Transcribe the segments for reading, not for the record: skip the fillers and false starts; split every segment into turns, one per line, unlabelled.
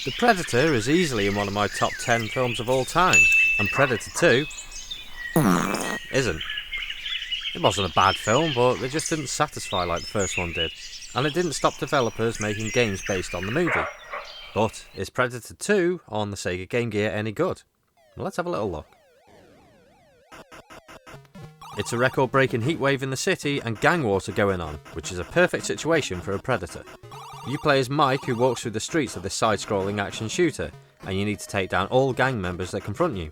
The Predator is easily in one of my top 10 films of all time, and Predator 2 isn't. It wasn't a bad film, but it just didn't satisfy like the first one did, and it didn't stop developers making games based on the movie. But is Predator 2 on the Sega Game Gear any good? Well, let's have a little look. It's a record-breaking heatwave in the city and gang wars are going on, which is a perfect situation for a Predator. You play as Mike, who walks through the streets of this side-scrolling action shooter, and you need to take down all gang members that confront you.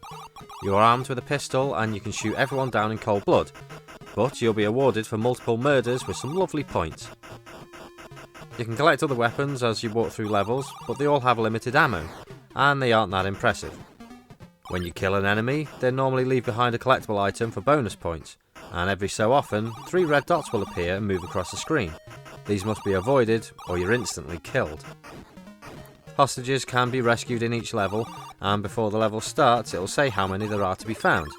You are armed with a pistol and you can shoot everyone down in cold blood, but you'll be awarded for multiple murders with some lovely points. You can collect other weapons as you walk through levels, but they all have limited ammo, and they aren't that impressive. When you kill an enemy, they normally leave behind a collectible item for bonus points, and every so often, 3 red dots will appear and move across the screen. These must be avoided, or you're instantly killed. Hostages can be rescued in each level, and before the level starts, it will say how many there are to be found.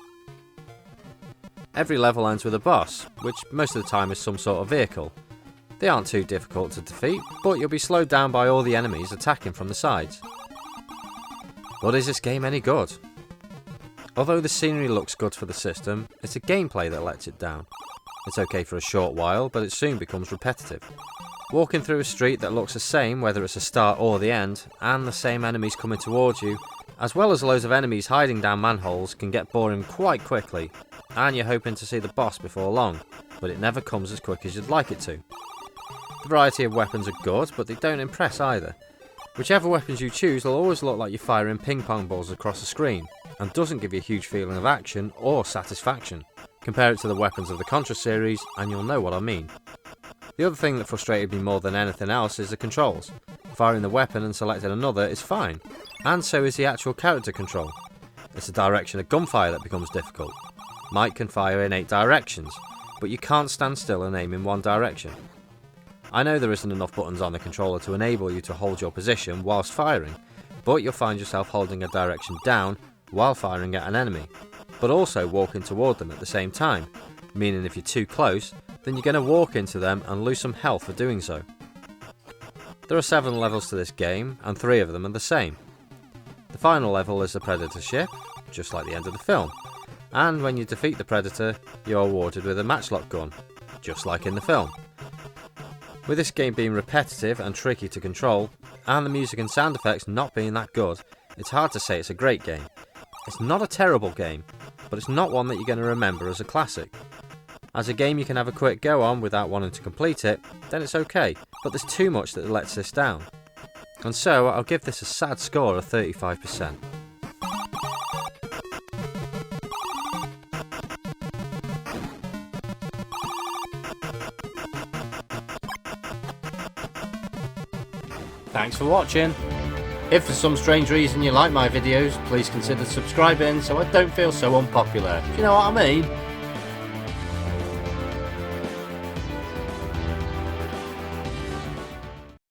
Every level ends with a boss, which most of the time is some sort of vehicle. They aren't too difficult to defeat, but you'll be slowed down by all the enemies attacking from the sides. But is this game any good? Although the scenery looks good for the system, it's the gameplay that lets it down. It's okay for a short while, but it soon becomes repetitive. Walking through a street that looks the same whether it's the start or the end, and the same enemies coming towards you, as well as loads of enemies hiding down manholes, can get boring quite quickly, and you're hoping to see the boss before long, but it never comes as quick as you'd like it to. The variety of weapons are good, but they don't impress either. Whichever weapons you choose will always look like you're firing ping pong balls across the screen, and doesn't give you a huge feeling of action or satisfaction. Compare it to the weapons of the Contra series and you'll know what I mean. The other thing that frustrated me more than anything else is the controls. Firing the weapon and selecting another is fine, and so is the actual character control. It's the direction of gunfire that becomes difficult. Mike can fire in 8 directions, but you can't stand still and aim in one direction. I know there isn't enough buttons on the controller to enable you to hold your position whilst firing, but you'll find yourself holding a direction down while firing at an enemy, but also walking toward them at the same time, meaning if you're too close, then you're going to walk into them and lose some health for doing so. There are 7 levels to this game, and 3 of them are the same. The final level is the Predator ship, just like the end of the film, and when you defeat the Predator, you're awarded with a matchlock gun, just like in the film. With this game being repetitive and tricky to control, and the music and sound effects not being that good, it's hard to say it's a great game. It's not a terrible game, but it's not one that you're going to remember as a classic. As a game you can have a quick go on without wanting to complete it, then it's okay, but there's too much that lets this down. And so I'll give this a sad score of 35%. Thanks for watching. If for some strange reason you like my videos, please consider subscribing so I don't feel so unpopular. Do you know what I mean?